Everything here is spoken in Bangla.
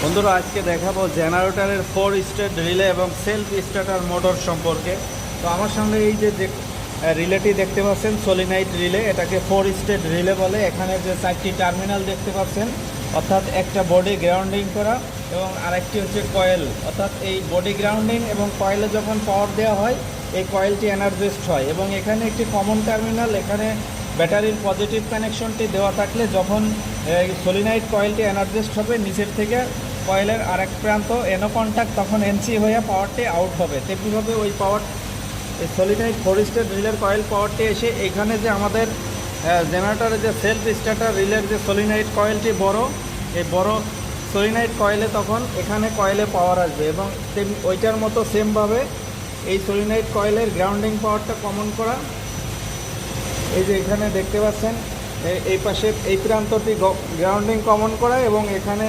বন্ধুরা আজকে দেখাবো জেনারেটরের 4 স্টেট রিলে এবং সেলফ স্টার্টার মোটর সম্পর্কে। তো আমার সামনে এই যে রিলেটি দেখতে পাচ্ছেন সলিনাইট রিলে, এটাকে 4 স্টেট রিলে বলে। এখানে যে 4টি টার্মিনাল দেখতে পাচ্ছেন, অর্থাৎ একটা বডি গ্রাউন্ডিং করা এবং আরেকটি হচ্ছে কয়েল, অর্থাৎ এই বডি গ্রাউন্ডিং এবং কয়েলে যখন পাওয়ার দেওয়া হয় এই কয়েলটি এনার্জাইজড হয়। এবং এখানে একটি কমন টার্মিনাল, এখানে ব্যাটারির পজিটিভ কানেকশনটি দেওয়া থাকলে যখন সলিনাইট কয়েলটি এনার্জাইজড হবে, নিচের থেকে কয়েলের আরেক প্রান্ত এনো কন্ট্যাক্ট, তখন এনসি হয়ে পাওয়ারটি আউট হবে। তেমনিভাবে ওই পাওয়ার এই সলিনাইট 4 স্টেট রিলের কয়েল পাওয়ারটি এসে এখানে যে আমাদের জেনারেটরের যে সেলফ স্টার্টার রিলের যে সলিনাইট কয়েলটি বড়, এই বড় সলিনাইট কয়েলে তখন এখানে কয়েলে পাওয়ার আসবে। এবং ওইটার মতো সেমভাবে এই সলিনাইট কয়েলের গ্রাউন্ডিং পাওয়ারটা কমন করা, এই যে এখানে দেখতে পাচ্ছেন এই পাশে এই প্রান্তটি গ্রাউন্ডিং কমন করা এবং এখানে